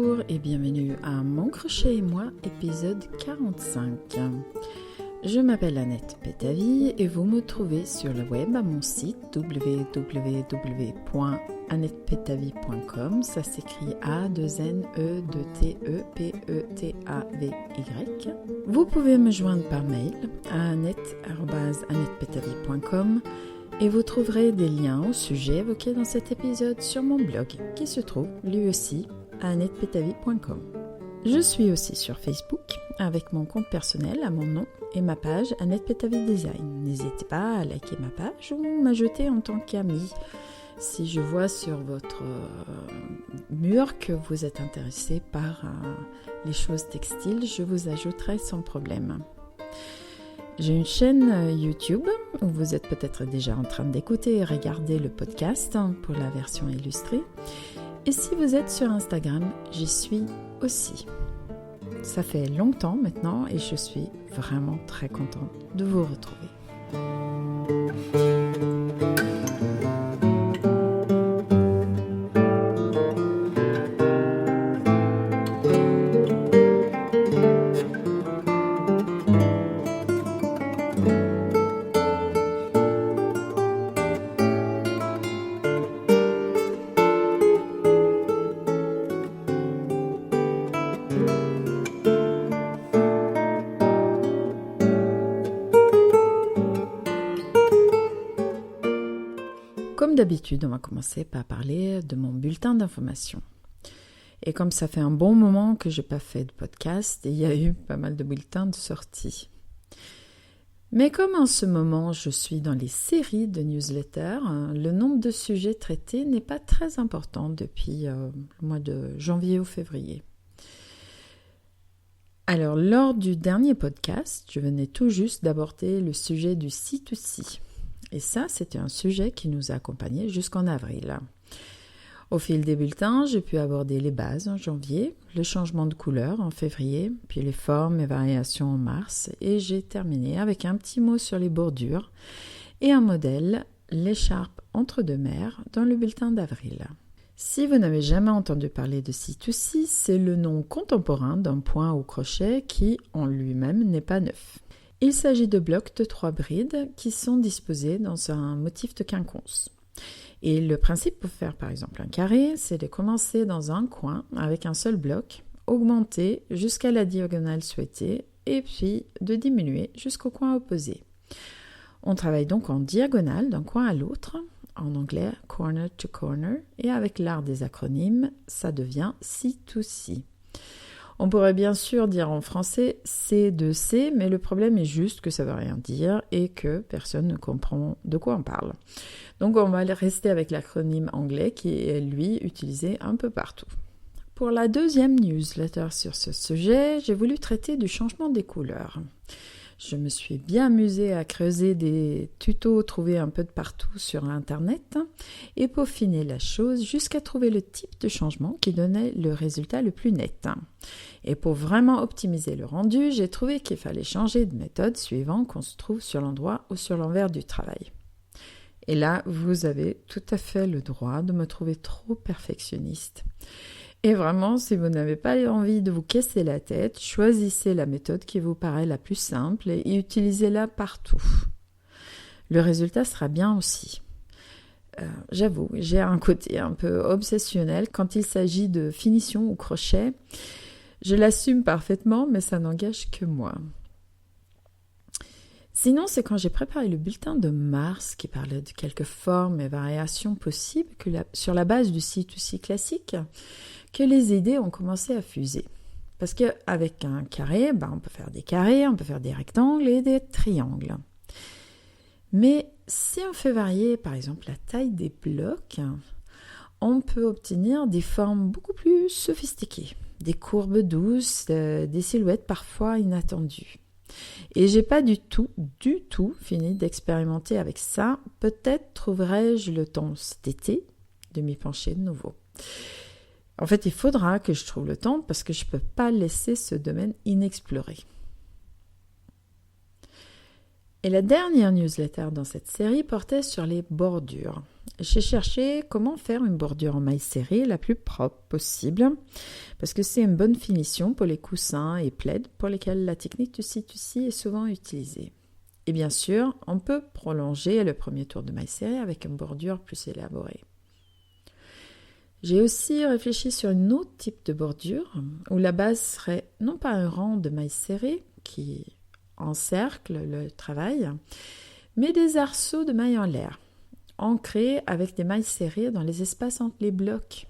Bonjour et bienvenue à Mon Crochet et moi, épisode 45. Je m'appelle Annette Petavi et vous me trouvez sur le web à mon site www.annettepetavi.com. Ça s'écrit A-2-N-E-T-E-P-E-T-A-V-Y. Vous pouvez me joindre par mail à annette@annettepetavi.com et vous trouverez des liens au sujet évoqué dans cet épisode sur mon blog qui se trouve lui aussi à annettepetavi.com. Je suis aussi sur Facebook avec mon compte personnel à mon nom et ma page Annette Petavi Design. N'hésitez pas à liker ma page ou m'ajouter en tant qu'ami. Si je vois sur votre mur que vous êtes intéressé par les choses textiles, je vous ajouterai sans problème. J'ai une chaîne YouTube où vous êtes peut-être déjà en train d'écouter et regarder le podcast pour la version illustrée. Et si vous êtes sur Instagram, j'y suis aussi. Ça fait longtemps maintenant et je suis vraiment très contente de vous retrouver. Comme d'habitude, on va commencer par parler de mon bulletin d'information. Et comme ça fait un bon moment que je n'ai pas fait de podcast, il y a eu pas mal de bulletins de sortie. Mais comme en ce moment je suis dans les séries de newsletters, le nombre de sujets traités n'est pas très important depuis le mois de janvier ou février. Alors, lors du dernier podcast, je venais tout juste d'aborder le sujet du C2C. Et ça, c'était un sujet qui nous a accompagnés jusqu'en avril. Au fil des bulletins, j'ai pu aborder les bases en janvier, le changement de couleur en février, puis les formes et variations en mars, et j'ai terminé avec un petit mot sur les bordures et un modèle, l'écharpe entre deux mers, dans le bulletin d'avril. Si vous n'avez jamais entendu parler de C2C, c'est le nom contemporain d'un point au crochet qui, en lui-même, n'est pas neuf. Il s'agit de blocs de 3 brides qui sont disposés dans un motif de quinconce. Et le principe pour faire par exemple un carré, c'est de commencer dans un coin avec un seul bloc, augmenter jusqu'à la diagonale souhaitée et puis de diminuer jusqu'au coin opposé. On travaille donc en diagonale d'un coin à l'autre, en anglais corner to corner, et avec l'art des acronymes, ça devient C2C. On pourrait bien sûr dire en français C2C, mais le problème est juste que ça ne veut rien dire et que personne ne comprend de quoi on parle. Donc on va rester avec l'acronyme anglais qui est lui utilisé un peu partout. Pour la deuxième newsletter sur ce sujet, j'ai voulu traiter du changement des couleurs. Je me suis bien amusée à creuser des tutos trouvés un peu de partout sur Internet et peaufiner la chose jusqu'à trouver le type de changement qui donnait le résultat le plus net. Et pour vraiment optimiser le rendu, j'ai trouvé qu'il fallait changer de méthode suivant qu'on se trouve sur l'endroit ou sur l'envers du travail. Et là, vous avez tout à fait le droit de me trouver trop perfectionniste. Et vraiment, si vous n'avez pas envie de vous casser la tête, choisissez la méthode qui vous paraît la plus simple et utilisez-la partout. Le résultat sera bien aussi. J'avoue, j'ai un côté un peu obsessionnel quand il s'agit de finition au crochet. Je l'assume parfaitement, mais ça n'engage que moi. Sinon, c'est quand j'ai préparé le bulletin de mars qui parlait de quelques formes et variations possibles sur la base du C2C classique que les idées ont commencé à fuser. Parce qu'avec un carré, on peut faire des carrés, on peut faire des rectangles et des triangles. Mais si on fait varier, par exemple, la taille des blocs, on peut obtenir des formes beaucoup plus sophistiquées, des courbes douces, des silhouettes parfois inattendues. Et j'ai pas du tout fini d'expérimenter avec ça. Peut-être trouverai-je le temps cet été de m'y pencher de nouveau. En fait, il faudra que je trouve le temps parce que je ne peux pas laisser ce domaine inexploré. Et la dernière newsletter dans cette série portait sur les bordures. j'ai cherché comment faire une bordure en maille serrée la plus propre possible, parce que c'est une bonne finition pour les coussins et plaids pour lesquels la technique du C2C est souvent utilisée. Et bien sûr, on peut prolonger le premier tour de maille serrée avec une bordure plus élaborée. J'ai aussi réfléchi sur un autre type de bordure où la base serait non pas un rang de mailles serrées qui encercle le travail, mais des arceaux de mailles en l'air, ancrés avec des mailles serrées dans les espaces entre les blocs.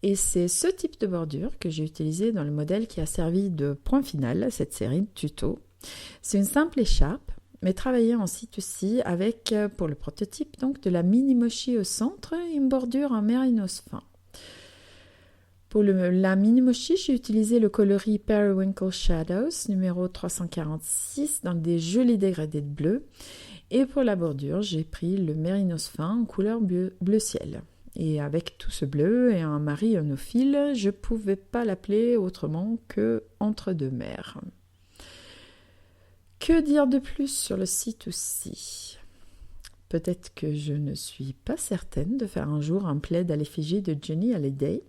Et c'est ce type de bordure que j'ai utilisé dans le modèle qui a servi de point final à cette série de tutos. C'est une simple écharpe, mais travaillée en C2C avec, pour le prototype, donc de la mini mochi au centre et une bordure en mérinos fin. Pour la mini mochi, j'ai utilisé le coloris Periwinkle Shadows numéro 346 dans des jolis dégradés de bleu. Et pour la bordure, j'ai pris le mérinos fin en couleur bleu ciel. Et avec tout ce bleu et un marionophile, je ne pouvais pas l'appeler autrement que Entre deux mers. Que dire de plus sur le C2C ? Peut-être que je ne suis pas certaine de faire un jour un plaid à l'effigie de Johnny Hallyday,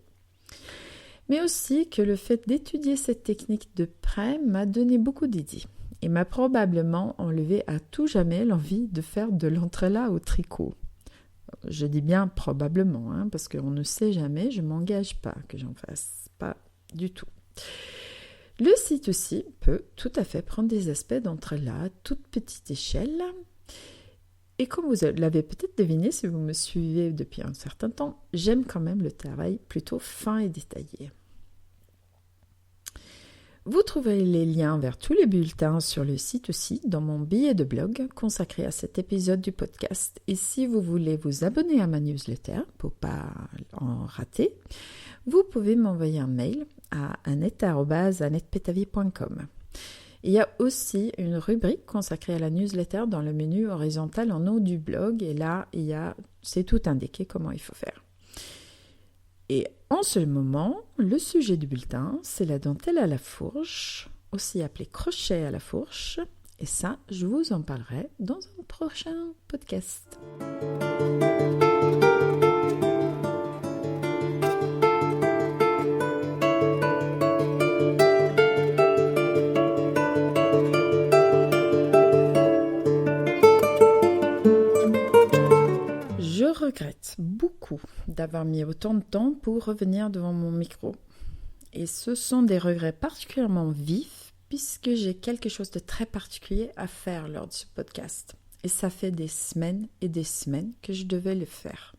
mais aussi que le fait d'étudier cette technique de près m'a donné beaucoup d'idées et m'a probablement enlevé à tout jamais l'envie de faire de l'entrelac au tricot. Je dis bien probablement, parce qu'on ne sait jamais, je ne m'engage pas que j'en fasse, pas du tout. Le C2C peut tout à fait prendre des aspects d'entrelac à toute petite échelle. Et comme vous l'avez peut-être deviné si vous me suivez depuis un certain temps, j'aime quand même le travail plutôt fin et détaillé. Vous trouverez les liens vers tous les bulletins sur le C2C dans mon billet de blog consacré à cet épisode du podcast. Et si vous voulez vous abonner à ma newsletter pour ne pas en rater, vous pouvez m'envoyer un mail à annette@annettetpetavie.com. Il y a aussi une rubrique consacrée à la newsletter dans le menu horizontal en haut du blog et là, c'est tout indiqué comment il faut faire. Et en ce moment, le sujet du bulletin, c'est la dentelle à la fourche, aussi appelée crochet à la fourche. Et ça, je vous en parlerai dans un prochain podcast. Je regrette beaucoup d'avoir mis autant de temps pour revenir devant mon micro. Et ce sont des regrets particulièrement vifs puisque j'ai quelque chose de très particulier à faire lors de ce podcast. Et ça fait des semaines et des semaines que je devais le faire.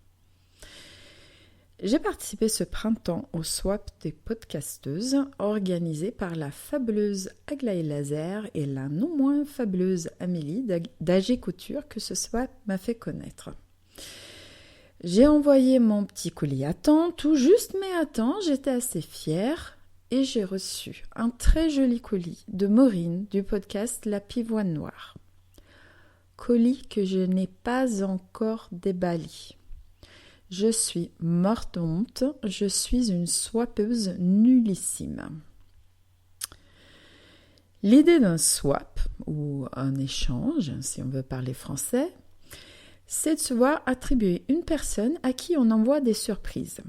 J'ai participé ce printemps au swap des podcasteuses organisé par la fabuleuse Aglaé Laser et la non moins fabuleuse Amélie d'AG Couture que ce swap m'a fait connaître. J'ai envoyé mon petit colis à temps, tout juste, mais à temps, j'étais assez fière et j'ai reçu un très joli colis de Maureen du podcast La Pivoine Noire. Colis que je n'ai pas encore déballé. Je suis morte de honte, je suis une swappeuse nullissime. L'idée d'un swap, ou un échange, si on veut parler français, c'est de se voir attribuer une personne à qui on envoie des surprises.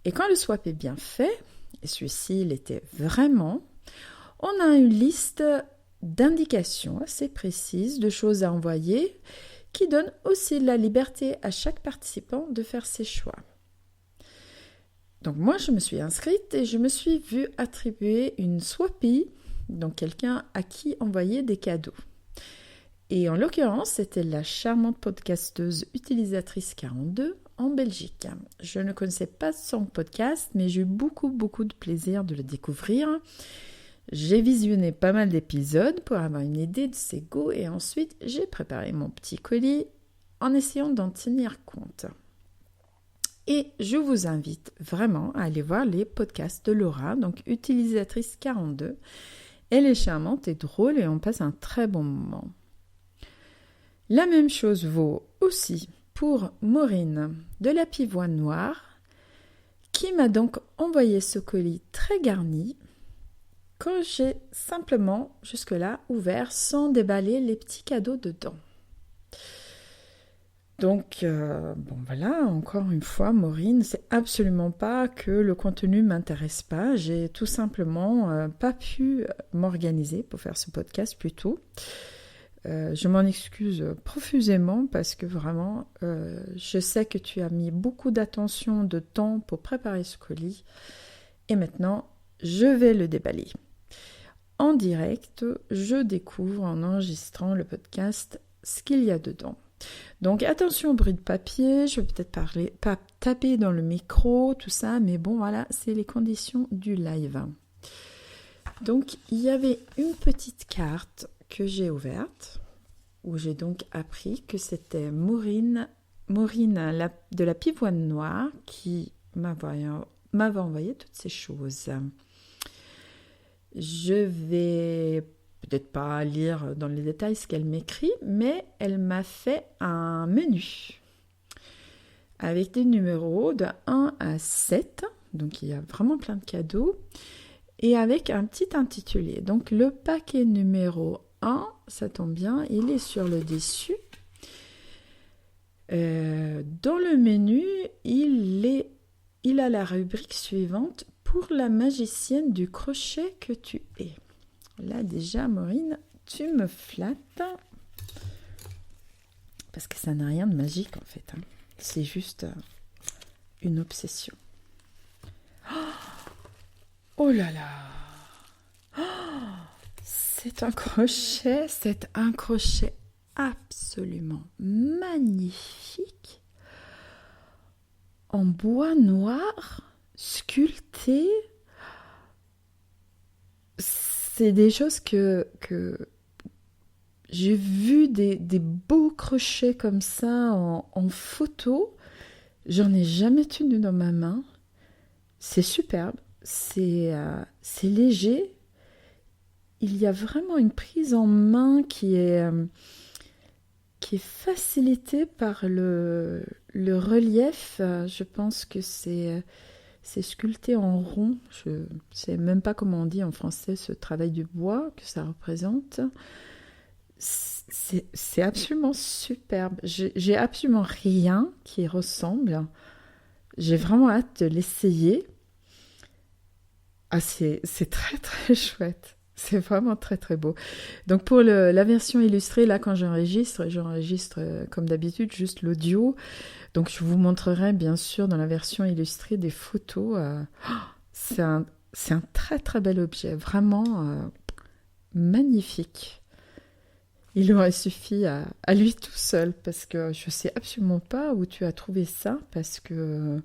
Et quand le swap est bien fait, et celui-ci l'était vraiment, on a une liste d'indications assez précises de choses à envoyer qui donne aussi la liberté à chaque participant de faire ses choix. Donc moi, je me suis inscrite et je me suis vue attribuer une swapie, donc quelqu'un à qui envoyer des cadeaux. Et en l'occurrence, c'était la charmante podcasteuse Utilisatrice 42 en Belgique. Je ne connaissais pas son podcast, mais j'ai eu beaucoup de plaisir de le découvrir. J'ai visionné pas mal d'épisodes pour avoir une idée de ses goûts et ensuite j'ai préparé mon petit colis en essayant d'en tenir compte. Et je vous invite vraiment à aller voir les podcasts de Laura, donc Utilisatrice 42. Elle est charmante et drôle et on passe un très bon moment. La même chose vaut aussi pour Maureen de La Pivoine Noire, qui m'a donc envoyé ce colis très garni que j'ai simplement jusque-là ouvert sans déballer les petits cadeaux dedans. Donc, bon voilà, encore une fois, Maureen, c'est absolument pas que le contenu m'intéresse pas. J'ai tout simplement pas pu m'organiser pour faire ce podcast plus tôt. Je m'en excuse profusément parce que vraiment, je sais que tu as mis beaucoup d'attention, de temps pour préparer ce colis. Et maintenant, je vais le déballer. En direct, je découvre en enregistrant le podcast ce qu'il y a dedans. Donc attention au bruit de papier, je vais peut-être taper dans le micro, tout ça, mais bon voilà, c'est les conditions du live. Donc il y avait une petite carte que j'ai ouverte, où j'ai donc appris que c'était Maureen de la Pivoine Noire qui m'avait envoyé toutes ces choses. Je vais peut-être pas lire dans les détails ce qu'elle m'écrit, mais elle m'a fait un menu avec des numéros de 1 à 7, donc il y a vraiment plein de cadeaux, et avec un petit intitulé. Donc le paquet numéro 1, ça tombe bien, il est sur le dessus. Dans le menu, il a la rubrique suivante, pour la magicienne du crochet que tu es. Là déjà, Maureen, tu me flattes. Parce que ça n'a rien de magique en fait. C'est juste une obsession. Oh là là! C'est un crochet absolument magnifique. En bois noir, sculpté. C'est des choses que j'ai vu des beaux crochets comme ça en photo. J'en ai jamais tenu dans ma main. C'est superbe, c'est léger. Il y a vraiment une prise en main qui est facilitée par le relief. Je pense que c'est sculpté en rond. Je ne sais même pas comment on dit en français ce travail du bois que ça représente. C'est absolument superbe. J'ai absolument rien qui ressemble. J'ai vraiment hâte de l'essayer. Ah, c'est très très chouette. C'est vraiment très très beau. Donc pour la version illustrée, là quand j'enregistre comme d'habitude juste l'audio. Donc je vous montrerai bien sûr dans la version illustrée des photos. C'est un très très bel objet, vraiment magnifique. Il aurait suffi à lui tout seul, parce que je ne sais absolument pas où tu as trouvé ça, parce que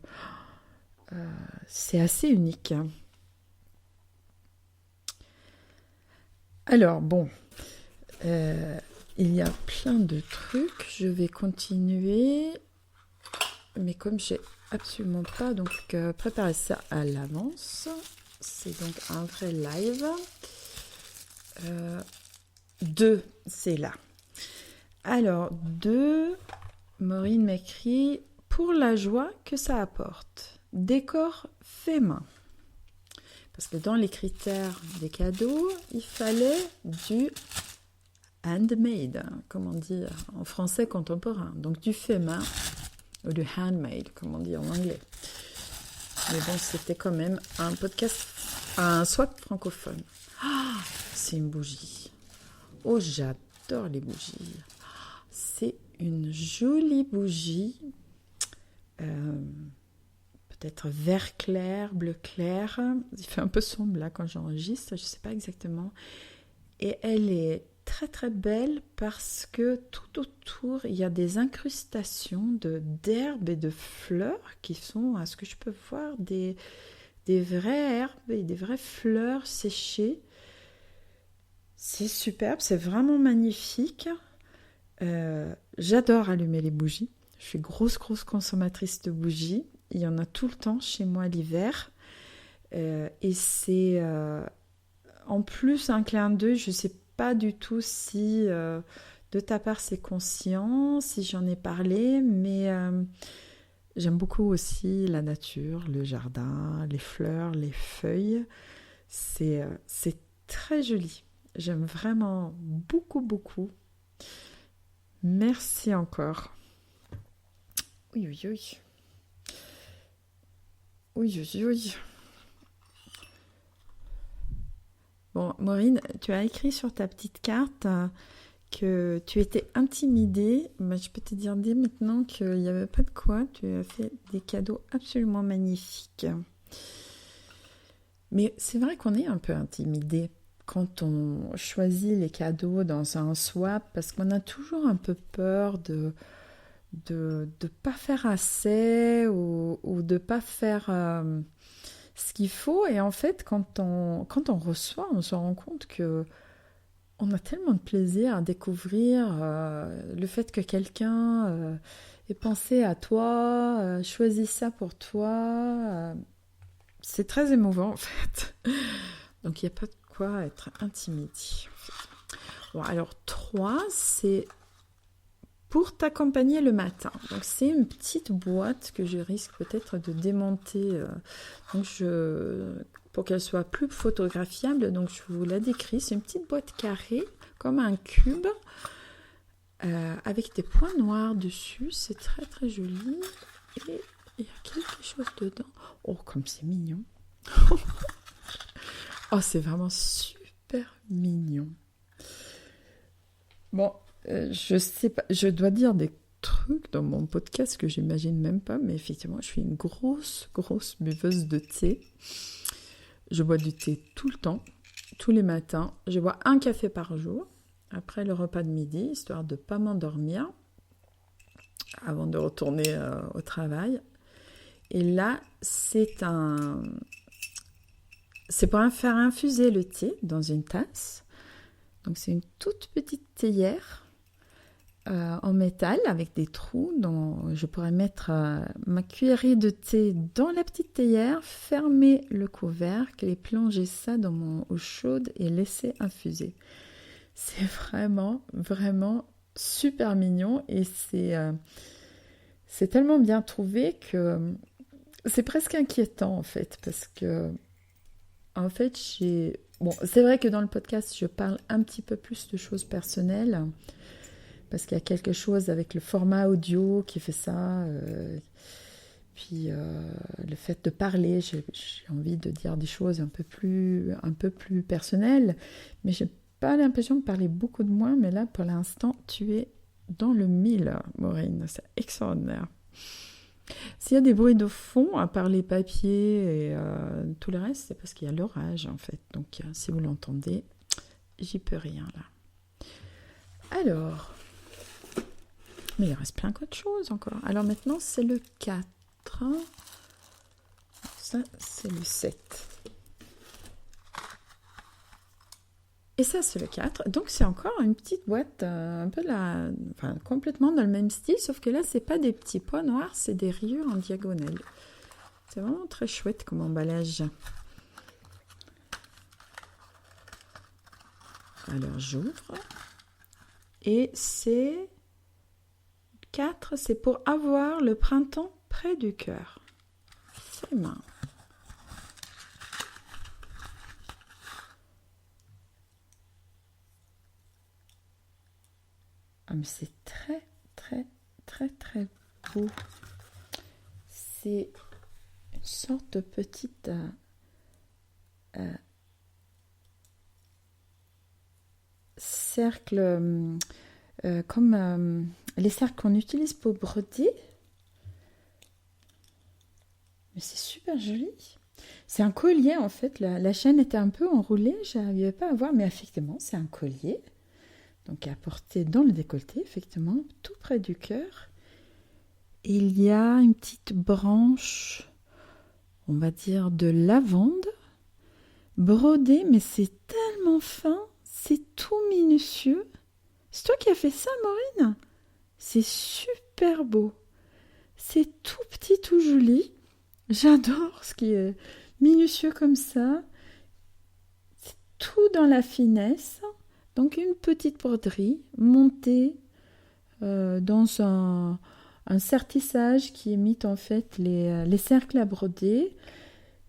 c'est assez unique. Alors bon, il y a plein de trucs, je vais continuer, mais comme j'ai absolument pas donc préparé ça à l'avance, c'est donc un vrai live. 2, c'est là. Alors, 2, Maureen m'écrit « Pour la joie que ça apporte, décor fait main ». Parce que dans les critères des cadeaux, il fallait du handmade, comme on dit en français contemporain. Donc du fait main, ou du handmade, comme on dit en anglais. Mais bon, c'était quand même un podcast, un swap francophone. Ah, c'est une bougie. Oh, j'adore les bougies. C'est une jolie bougie. Peut-être vert clair, bleu clair. Il fait un peu sombre là quand j'enregistre, je ne sais pas exactement. Et elle est très très belle parce que tout autour, il y a des incrustations d'herbes et de fleurs qui sont, à ce que je peux voir, des vraies herbes et des vraies fleurs séchées. C'est superbe, c'est vraiment magnifique. J'adore allumer les bougies. Je suis grosse consommatrice de bougies. Il y en a tout le temps chez moi l'hiver. Et c'est en plus un clin d'œil. Je ne sais pas du tout si de ta part c'est conscient, si j'en ai parlé, mais j'aime beaucoup aussi la nature, le jardin, les fleurs, les feuilles. C'est très joli. J'aime vraiment beaucoup. Merci encore. Oui, oui, oui. Oui, oui, oui. Bon, Maureen, tu as écrit sur ta petite carte que tu étais intimidée. Bah, je peux te dire dès maintenant qu'il n'y avait pas de quoi. Tu as fait des cadeaux absolument magnifiques. Mais c'est vrai qu'on est un peu intimidé quand on choisit les cadeaux dans un swap parce qu'on a toujours un peu peur de pas faire assez ou de pas faire ce qu'il faut. Et en fait, quand on reçoit, on se rend compte que on a tellement de plaisir à découvrir le fait que quelqu'un ait pensé à toi, choisi ça pour toi. C'est très émouvant en fait. Donc il n'y a pas de quoi être intimidé. Bon, alors 3, c'est pour t'accompagner le matin. Donc c'est une petite boîte que je risque peut-être de démonter pour qu'elle soit plus photographiable. Donc je vous la décris. C'est une petite boîte carrée comme un cube avec des points noirs dessus. C'est très très joli. Et il y a quelque chose dedans. Oh, comme c'est mignon. Oh, c'est vraiment super mignon. Bon, je sais pas, je dois dire des trucs dans mon podcast que j'imagine même pas, mais effectivement, je suis une grosse buveuse de thé. Je bois du thé tout le temps, tous les matins. Je bois un café par jour, après le repas de midi, histoire de ne pas m'endormir avant de retourner au travail. Et là, c'est pour faire infuser le thé dans une tasse. Donc c'est une toute petite théière en métal avec des trous dont je pourrais mettre ma cuillerée de thé dans la petite théière, fermer le couvercle et plonger ça dans mon eau chaude et laisser infuser. C'est vraiment super mignon et c'est tellement bien trouvé que c'est presque inquiétant en fait parce que en fait bon, c'est vrai que dans le podcast je parle un petit peu plus de choses personnelles parce qu'il y a quelque chose avec le format audio qui fait ça. Puis le fait de parler, j'ai envie de dire des choses un peu plus personnelles, mais j'ai pas l'impression de parler beaucoup de moi. Mais là, pour l'instant, tu es dans le mille, Maureen. C'est extraordinaire. S'il y a des bruits de fond, à part les papiers et tout le reste, c'est parce qu'il y a l'orage, en fait. Donc, si vous l'entendez, j'y peux rien, là. Alors... Mais il reste plein d'autres choses encore. Alors maintenant, c'est le 4. Ça, c'est le 7. Et ça, c'est le 4. Donc, c'est encore une petite boîte, un peu complètement dans le même style, sauf que là, c'est pas des petits pois noirs, c'est des rayures en diagonale. C'est vraiment très chouette comme emballage. Alors, j'ouvre. Et c'est... 4, c'est pour avoir le printemps près du cœur. C'est marrant. Ah, mais c'est très beau. C'est une sorte de petite cercle comme les cercles qu'on utilise pour broder. Mais c'est super joli. C'est un collier en fait. La chaîne était un peu enroulée, je n'arrivais pas à voir, mais effectivement, c'est un collier. Donc à porter dans le décolleté, effectivement, tout près du cœur. Et il y a une petite branche, on va dire, de lavande brodée, mais c'est tellement fin, c'est tout minutieux. C'est toi qui as fait ça, Maureen? C'est super beau. C'est tout petit, tout joli. J'adore ce qui est minutieux comme ça. C'est tout dans la finesse. Donc une petite broderie montée dans un sertissage qui imite en fait les cercles à broder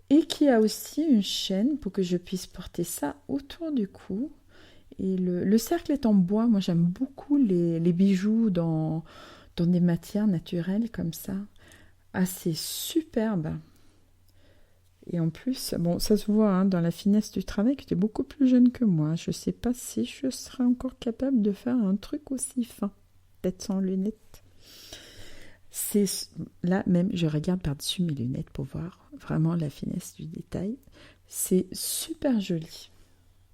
et qui a aussi une chaîne pour que je puisse porter ça autour du cou. Et le cercle est en bois. Moi, j'aime beaucoup les bijoux dans dans des matières naturelles comme ça. Ah, c'est superbe. Et en plus, bon, ça se voit hein, dans la finesse du travail que tu es beaucoup plus jeune que moi. Je ne sais pas si je serai encore capable de faire un truc aussi fin, peut-être sans lunettes. C'est là même, je regarde par-dessus mes lunettes pour voir vraiment la finesse du détail. C'est super joli.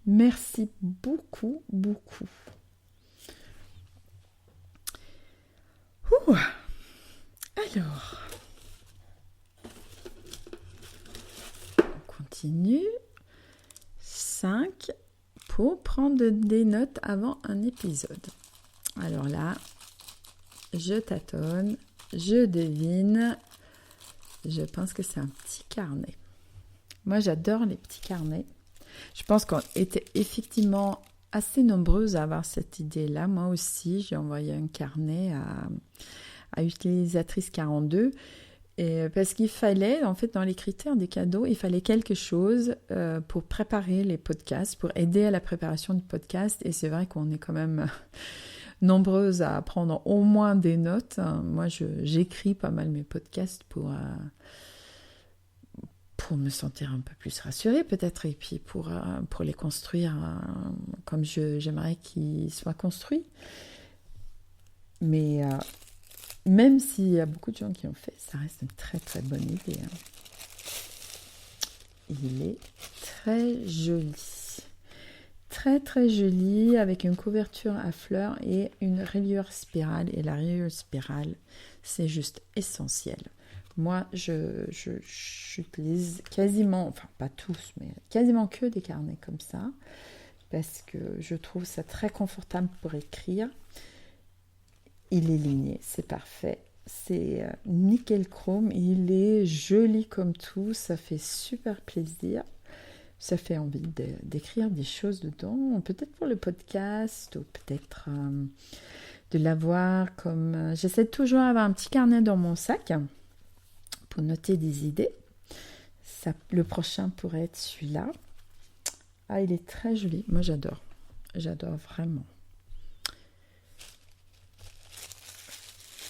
Merci beaucoup, beaucoup. Ouh. Alors, on continue. 5 pour prendre des notes avant un épisode. Alors là, je tâtonne, je devine. Je pense que c'est un petit carnet. Moi, j'adore les petits carnets. Je pense qu'on était effectivement assez nombreuses à avoir cette idée-là. Moi aussi, j'ai envoyé un carnet à utilisatrice 42 et parce qu'il fallait, en fait, dans les critères des cadeaux, il fallait quelque chose pour préparer les podcasts, pour aider à la préparation du podcast. Et c'est vrai qu'on est quand même nombreuses à prendre au moins des notes. Moi, j'écris pas mal mes podcasts pour me sentir un peu plus rassurée peut-être, et puis pour les construire comme j'aimerais qu'ils soient construits. Mais même s'il y a beaucoup de gens qui ont fait, ça reste une très très bonne idée. Hein. Il est très joli. Très très joli, avec une couverture à fleurs et une rayure spirale. Et la rayure spirale, c'est juste essentiel. Moi, j'utilise quasiment, enfin pas tous, mais quasiment que des carnets comme ça, parce que je trouve ça très confortable pour écrire. Il est ligné, c'est parfait. C'est nickel chrome, il est joli comme tout, ça fait super plaisir. Ça fait envie d'écrire des choses dedans, peut-être pour le podcast, ou peut-être de l'avoir comme... J'essaie toujours d'avoir un petit carnet dans mon sac pour noter des idées. Ça, le prochain pourrait être celui-là. Ah, il est très joli. Moi, j'adore. J'adore vraiment.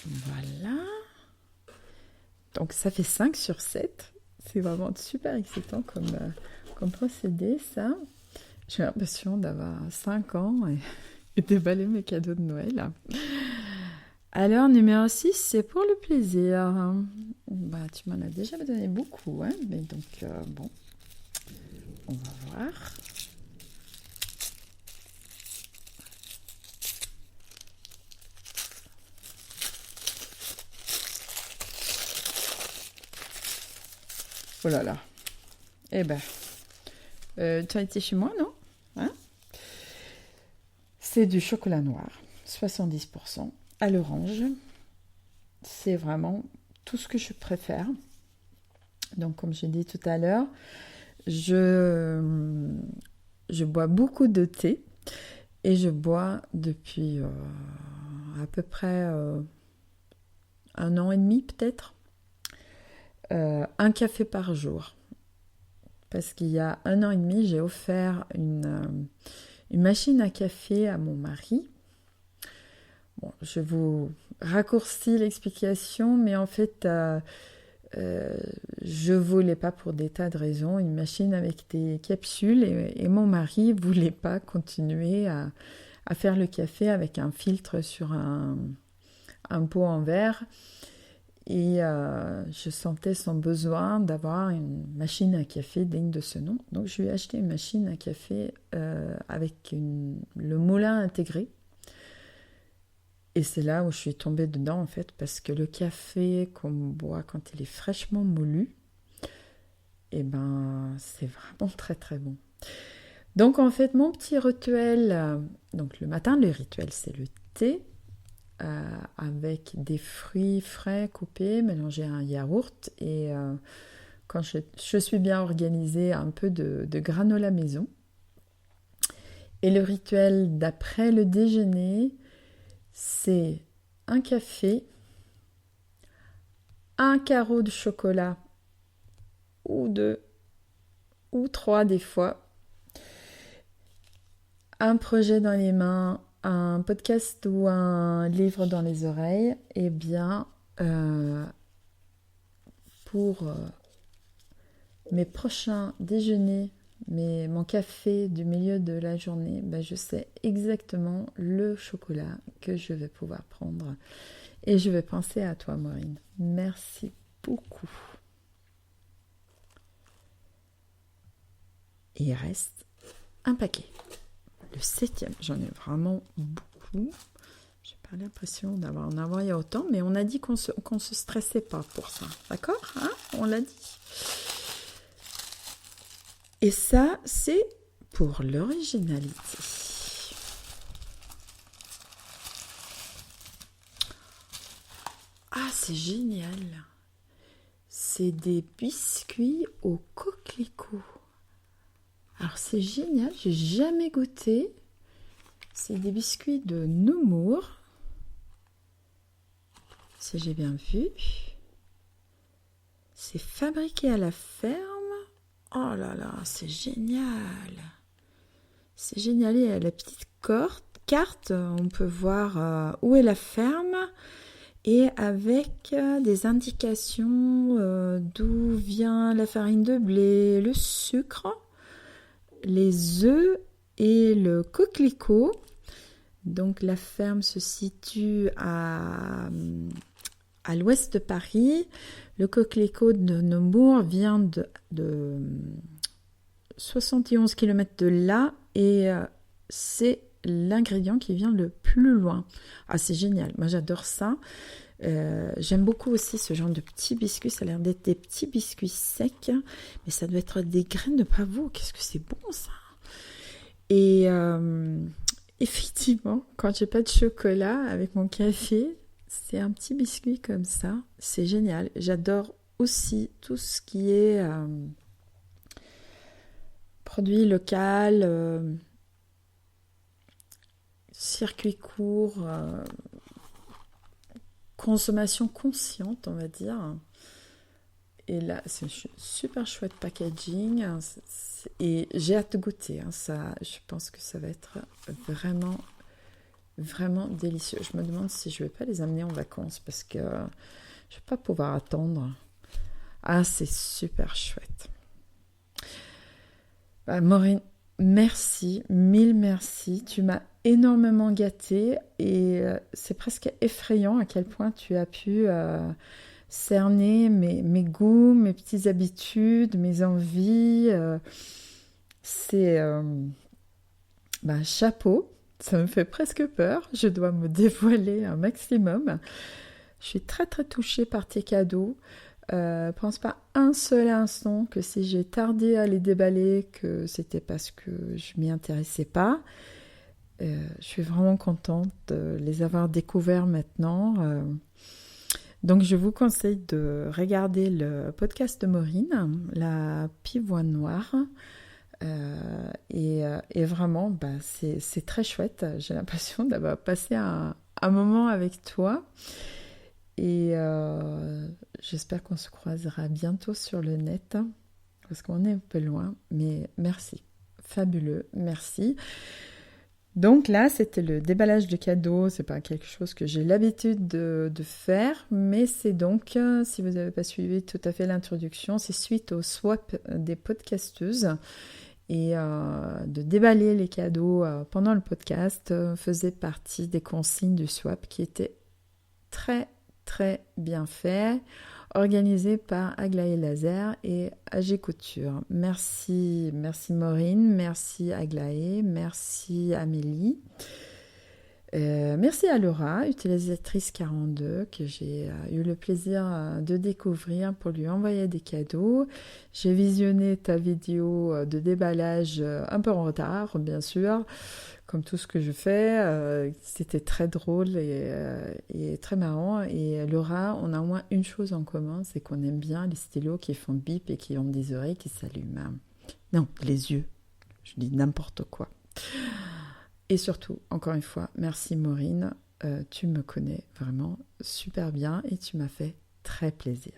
Voilà. Donc, ça fait 5 sur 7. C'est vraiment super excitant comme procédé, ça. J'ai l'impression d'avoir 5 ans et déballer mes cadeaux de Noël. Alors, numéro 6, c'est pour le plaisir. Bah, tu m'en as déjà donné beaucoup, hein, mais donc, bon, on va voir. Oh là là. Eh ben, tu as été chez moi, non? Hein? C'est du chocolat noir, 70%, à l'orange. C'est vraiment tout ce que je préfère. Donc, comme j'ai dit tout à l'heure, je bois beaucoup de thé et je bois depuis à peu près 1 an et demi peut-être, un café par jour. Parce qu'il y a 1 an et demi, j'ai offert une machine à café à mon mari. Bon, je vous raccourcis l'explication, mais en fait, je voulais pas, pour des tas de raisons, une machine avec des capsules, et mon mari voulait pas continuer à faire le café avec un filtre sur un pot en verre. Et je sentais son besoin d'avoir une machine à café digne de ce nom. Donc je lui ai acheté une machine à café avec le moulin intégré. Et c'est là où je suis tombée dedans, en fait, parce que le café qu'on boit quand il est fraîchement moulu, eh ben, c'est vraiment très très bon. Donc en fait, mon petit rituel, donc le matin, le rituel, c'est le thé avec des fruits frais coupés, mélangés à un yaourt, et quand je suis bien organisée, un peu de granola maison. Et le rituel d'après le déjeuner, c'est un café, un carreau de chocolat, ou 2, ou 3 des fois, un projet dans les mains, un podcast ou un livre dans les oreilles, eh bien, pour mes prochains déjeuners, mon café du milieu de la journée, je sais exactement le chocolat que je vais pouvoir prendre. Et je vais penser à toi, Maureen. Merci beaucoup. Et il reste un paquet. Le 7e, j'en ai vraiment beaucoup. J'ai pas l'impression en avoir il y a autant, mais on a dit qu'on se stressait pas pour ça. D'accord, hein? On l'a dit. Et ça, c'est pour l'originalité. Ah, c'est génial. C'est des biscuits au coquelicot. Alors, c'est génial, j'ai jamais goûté. C'est des biscuits de Nemours. Si j'ai bien vu. C'est fabriqué à la ferme. Oh là là, c'est génial. C'est génial. Il y a la petite carte. On peut voir où est la ferme. Et avec des indications d'où vient la farine de blé, le sucre, les œufs et le coquelicot. Donc la ferme se situe à l'ouest de Paris. Le coquelicot de Nemours vient de 71 km de là et c'est l'ingrédient qui vient le plus loin. Ah, c'est génial, moi j'adore ça. J'aime beaucoup aussi ce genre de petits biscuits. Ça a l'air d'être des petits biscuits secs, mais ça doit être des graines de pavot. Qu'est-ce que c'est bon ça! Et effectivement, quand j'ai pas de chocolat avec mon café, c'est un petit biscuit comme ça. C'est génial. J'adore aussi tout ce qui est produit local, circuit court, consommation consciente, on va dire. Et là, c'est un super chouette packaging. Et j'ai hâte de goûter. Ça, je pense que ça va être vraiment, vraiment délicieux. Je me demande si je ne vais pas les amener en vacances parce que je ne vais pas pouvoir attendre. Ah, c'est super chouette. Maureen, merci, mille merci. Tu m'as énormément gâtée et c'est presque effrayant à quel point tu as pu cerner mes goûts, mes petites habitudes, mes envies. C'est chapeau, ça me fait presque peur. Je dois me dévoiler un maximum. Je suis très très touchée par tes cadeaux. Pense pas un seul instant que si j'ai tardé à les déballer, que c'était parce que je m'y intéressais pas. Je suis vraiment contente de les avoir découverts maintenant. Donc je vous conseille de regarder le podcast de Maureen, La Pivoine Noire. Et vraiment, c'est très chouette. J'ai l'impression d'avoir passé un moment avec toi. Et j'espère qu'on se croisera bientôt sur le net, parce qu'on est un peu loin, mais merci, fabuleux, merci. Donc là, c'était le déballage de cadeaux, c'est pas quelque chose que j'ai l'habitude de faire, mais c'est donc, si vous n'avez pas suivi tout à fait l'introduction, c'est suite au swap des podcasteuses, et de déballer les cadeaux pendant le podcast faisait partie des consignes du swap qui étaient très très bien fait, organisé par Aglaé Laser et AG Couture. Merci Maureen, merci Aglaé, merci Amélie. Merci à Laura, utilisatrice 42, que j'ai eu le plaisir de découvrir pour lui envoyer des cadeaux. J'ai visionné ta vidéo de déballage un peu en retard, bien sûr, comme tout ce que je fais. C'était très drôle et très marrant. Et Laura, on a au moins une chose en commun, c'est qu'on aime bien les stylos qui font bip et qui ont des oreilles qui s'allument. Non, les yeux. Je dis n'importe quoi. Et surtout, encore une fois, merci Maureen, tu me connais vraiment super bien et tu m'as fait très plaisir.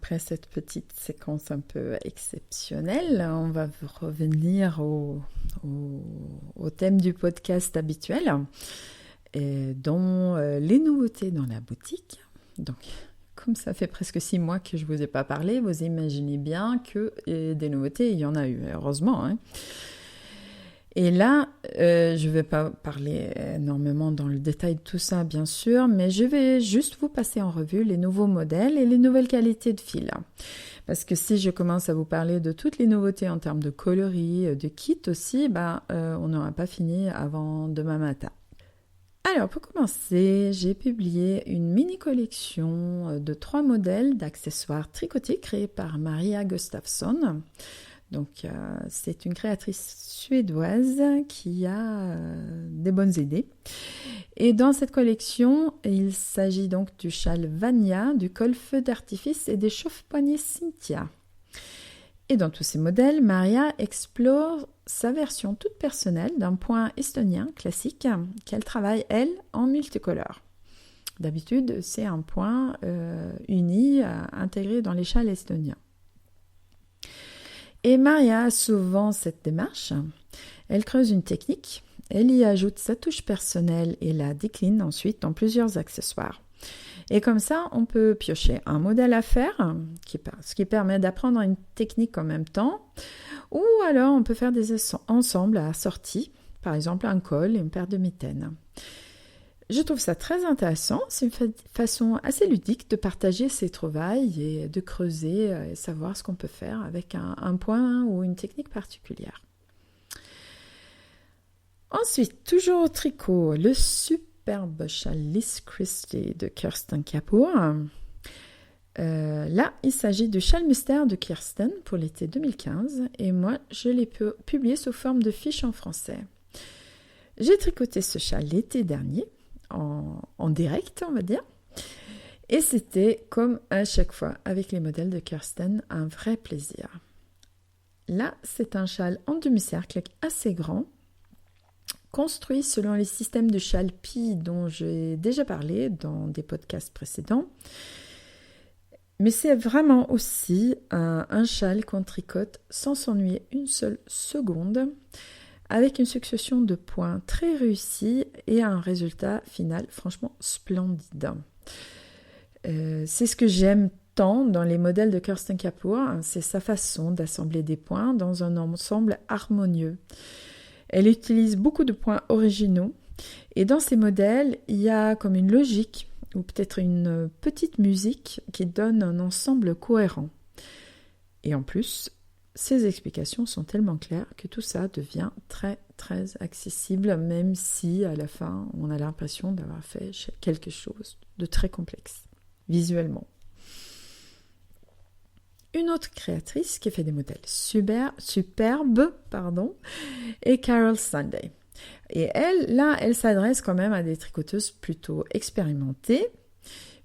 Après cette petite séquence un peu exceptionnelle, on va revenir au thème du podcast habituel, dont les nouveautés dans la boutique. Donc, comme ça fait presque 6 mois que je ne vous ai pas parlé, vous imaginez bien que des nouveautés, il y en a eu, heureusement. Hein. Et là, je ne vais pas parler énormément dans le détail de tout ça, bien sûr, mais je vais juste vous passer en revue les nouveaux modèles et les nouvelles qualités de fil. Parce que si je commence à vous parler de toutes les nouveautés en termes de coloris, de kits aussi, on n'aura pas fini avant demain matin. Alors, pour commencer, j'ai publié une mini-collection de 3 modèles d'accessoires tricotés créés par Maria Gustafsson. Donc, c'est une créatrice suédoise qui a des bonnes idées. Et dans cette collection, il s'agit donc du châle Vania, du col feu d'artifice et des chauffe-poignets Cynthia. Et dans tous ces modèles, Maria explore sa version toute personnelle d'un point estonien classique qu'elle travaille, elle, en multicolore. D'habitude, c'est un point uni intégré dans les châles estoniens. Et Maria a souvent cette démarche. Elle creuse une technique, elle y ajoute sa touche personnelle et la décline ensuite dans plusieurs accessoires. Et comme ça, on peut piocher un modèle à faire, ce qui permet d'apprendre une technique en même temps, ou alors on peut faire des ensembles assortis, par exemple un col et une paire de mitaines. Je trouve ça très intéressant, c'est une façon assez ludique de partager ses trouvailles et de creuser et savoir ce qu'on peut faire avec un point ou une technique particulière. Ensuite, toujours au tricot, le superbe châle Liz Christie de Kirsten Kapoor. Là, il s'agit du châle mystère de Kirsten pour l'été 2015 et moi, je l'ai publié sous forme de fiche en français. J'ai tricoté ce châle l'été dernier, en direct, on va dire. Et c'était, comme à chaque fois avec les modèles de Kirsten, un vrai plaisir. Là, c'est un châle en demi-cercle assez grand, construit selon les systèmes de châle Pi dont j'ai déjà parlé dans des podcasts précédents. Mais c'est vraiment aussi un châle qu'on tricote sans s'ennuyer une seule seconde, avec une succession de points très réussis et un résultat final franchement splendide. C'est ce que j'aime tant dans les modèles de Kirsten Kapoor, c'est sa façon d'assembler des points dans un ensemble harmonieux. Elle utilise beaucoup de points originaux et dans ces modèles, il y a comme une logique ou peut-être une petite musique qui donne un ensemble cohérent. Et en plus, ces explications sont tellement claires que tout ça devient très très accessible, même si à la fin on a l'impression d'avoir fait quelque chose de très complexe visuellement. Une autre créatrice qui fait des modèles superbes est Carol Sunday. Et elle s'adresse quand même à des tricoteuses plutôt expérimentées,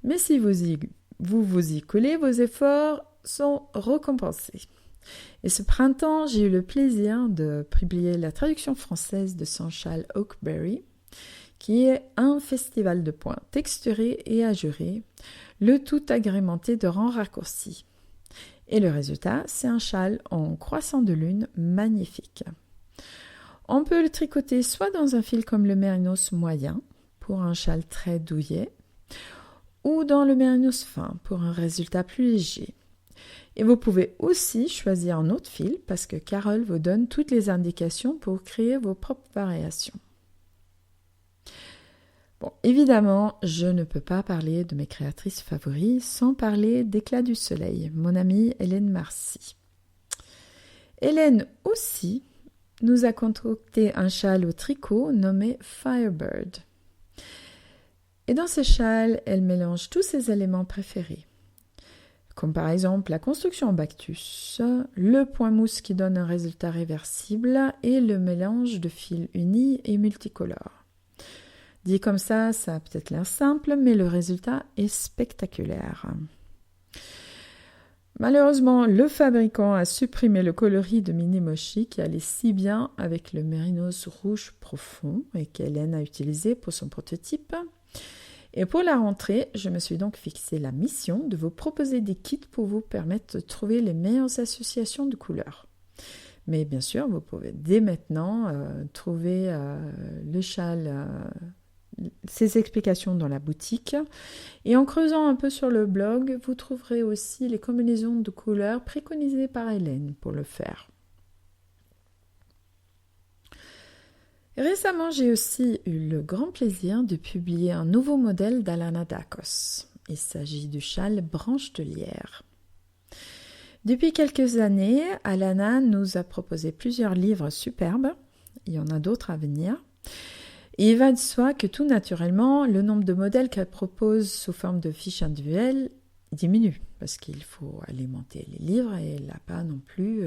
mais si vous y collez, vos efforts sont récompensés. Et ce printemps, j'ai eu le plaisir de publier la traduction française de son châle Oakberry, qui est un festival de points texturés et ajourés, le tout agrémenté de rangs raccourcis. Et le résultat, c'est un châle en croissant de lune magnifique. On peut le tricoter soit dans un fil comme le mérinos moyen, pour un châle très douillet, ou dans le mérinos fin, pour un résultat plus léger. Et vous pouvez aussi choisir un autre fil parce que Carole vous donne toutes les indications pour créer vos propres variations. Bon, évidemment, je ne peux pas parler de mes créatrices favoris sans parler d'Éclat du Soleil, mon amie Hélène Marcy. Hélène aussi nous a concocté un châle au tricot nommé Firebird. Et dans ce châle, elle mélange tous ses éléments préférés, comme par exemple la construction en Bactus, le point mousse qui donne un résultat réversible et le mélange de fils unis et multicolores. Dit comme ça a peut-être l'air simple, mais le résultat est spectaculaire. Malheureusement, le fabricant a supprimé le coloris de Minimoshi qui allait si bien avec le mérinos rouge profond et qu'Hélène a utilisé pour son prototype. Et pour la rentrée, je me suis donc fixé la mission de vous proposer des kits pour vous permettre de trouver les meilleures associations de couleurs. Mais bien sûr, vous pouvez dès maintenant trouver le châle, ces explications dans la boutique. Et en creusant un peu sur le blog, vous trouverez aussi les combinaisons de couleurs préconisées par Hélène pour le faire. Récemment, j'ai aussi eu le grand plaisir de publier un nouveau modèle d'Alana Dakos. Il s'agit du châle branche de lierre. Depuis quelques années, Alana nous a proposé plusieurs livres superbes. Il y en a d'autres à venir. Et il va de soi que tout naturellement, le nombre de modèles qu'elle propose sous forme de fiches individuelles diminue. Parce qu'il faut alimenter les livres et elle n'a pas non plus...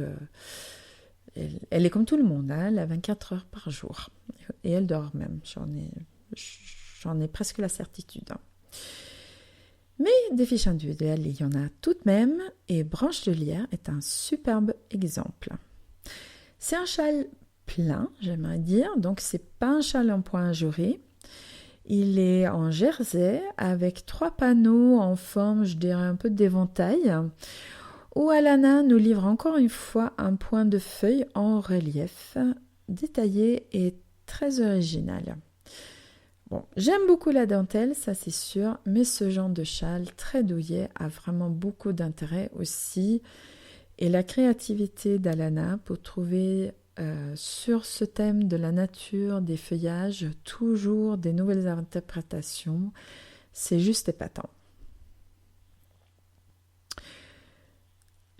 Elle est comme tout le monde, hein, elle a 24 heures par jour. Et elle dort même, j'en ai presque la certitude. Mais des fiches individuelles, il y en a tout de même, et Branche de lierre est un superbe exemple. C'est un châle plein, j'aimerais dire, donc c'est pas un châle en point ajouré. Il est en jersey avec 3 panneaux en forme, je dirais, un peu d'éventail, où Alana nous livre encore une fois un point de feuille en relief, détaillé et très original. Bon, j'aime beaucoup la dentelle, ça c'est sûr, mais ce genre de châle très douillet a vraiment beaucoup d'intérêt aussi. Et la créativité d'Alana pour trouver sur ce thème de la nature, des feuillages, toujours des nouvelles interprétations, c'est juste épatant.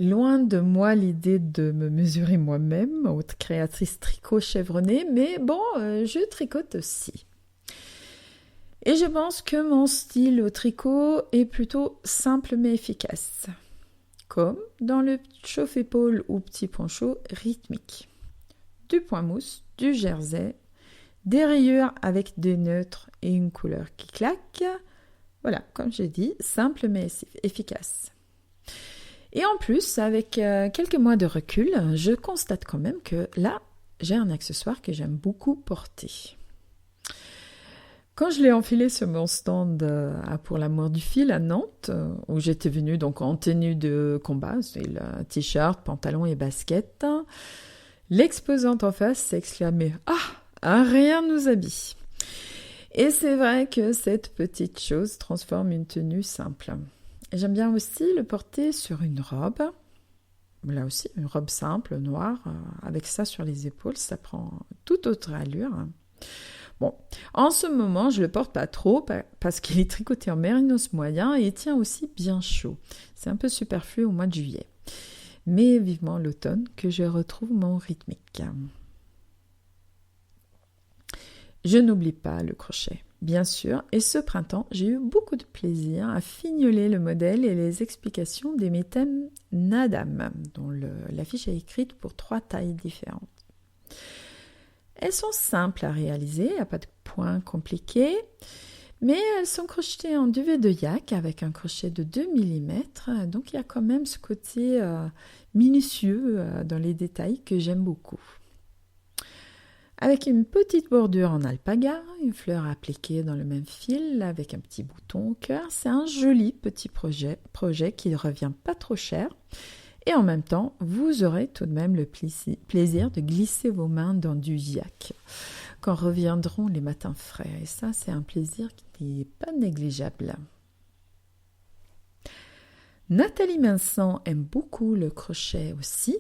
Loin de moi l'idée de me mesurer moi-même, haute créatrice tricot chevronnée, mais bon, je tricote aussi. Et je pense que mon style au tricot est plutôt simple mais efficace, comme dans le chauffe-épaule ou petit poncho rythmique. Du point mousse, du jersey, des rayures avec des neutres et une couleur qui claque. Voilà, comme j'ai dit, simple mais efficace. Et en plus, avec quelques mois de recul, je constate quand même que là, j'ai un accessoire que j'aime beaucoup porter. Quand je l'ai enfilé sur mon stand à Pour l'amour du fil à Nantes, où j'étais venue donc en tenue de combat, c'est le t-shirt, pantalon et basket, l'exposante en face s'exclamait « Ah, un rien nous habille !» Et c'est vrai que cette petite chose transforme une tenue simple. J'aime bien aussi le porter sur une robe. Là aussi, une robe simple, noire, avec ça sur les épaules, ça prend toute autre allure. Bon, en ce moment, je le porte pas trop parce qu'il est tricoté en mérinos moyen et il tient aussi bien chaud. C'est un peu superflu au mois de juillet. Mais vivement l'automne que je retrouve mon rythmique. Je n'oublie pas le crochet, bien sûr, et ce printemps, j'ai eu beaucoup de plaisir à fignoler le modèle et les explications des mes thèmes Nadam, dont l'affiche est écrite pour 3 tailles différentes. Elles sont simples à réaliser, il n'y a pas de points compliqués, mais elles sont crochetées en duvet de yak avec un crochet de 2 mm, donc il y a quand même ce côté minutieux dans les détails que j'aime beaucoup. Avec une petite bordure en alpaga, une fleur appliquée dans le même fil avec un petit bouton au cœur, c'est un joli petit projet qui ne revient pas trop cher. Et en même temps, vous aurez tout de même le plaisir de glisser vos mains dans du yak quand reviendront les matins frais. Et ça, c'est un plaisir qui n'est pas négligeable. Nathalie Vincent aime beaucoup le crochet aussi.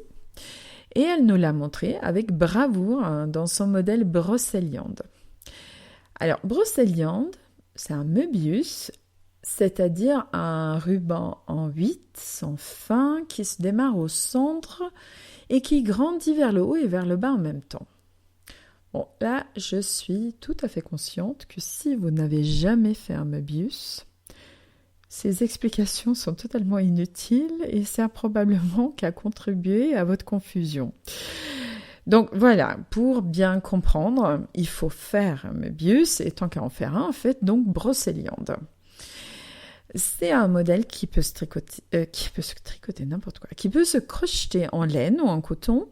Et elle nous l'a montré avec bravoure dans son modèle Brocéliande. Alors, Brocéliande, c'est un Möbius, c'est-à-dire un ruban en 8, sans fin, qui se démarre au centre et qui grandit vers le haut et vers le bas en même temps. Bon, là, je suis tout à fait consciente que si vous n'avez jamais fait un Möbius, ces explications sont totalement inutiles et ça probablement qu'à contribuer à votre confusion. Donc voilà, pour bien comprendre, il faut faire un Möbius et tant qu'à en faire un, faites donc Brocéliande. C'est un modèle qui peut se tricoter n'importe quoi, qui peut se crocheter en laine ou en coton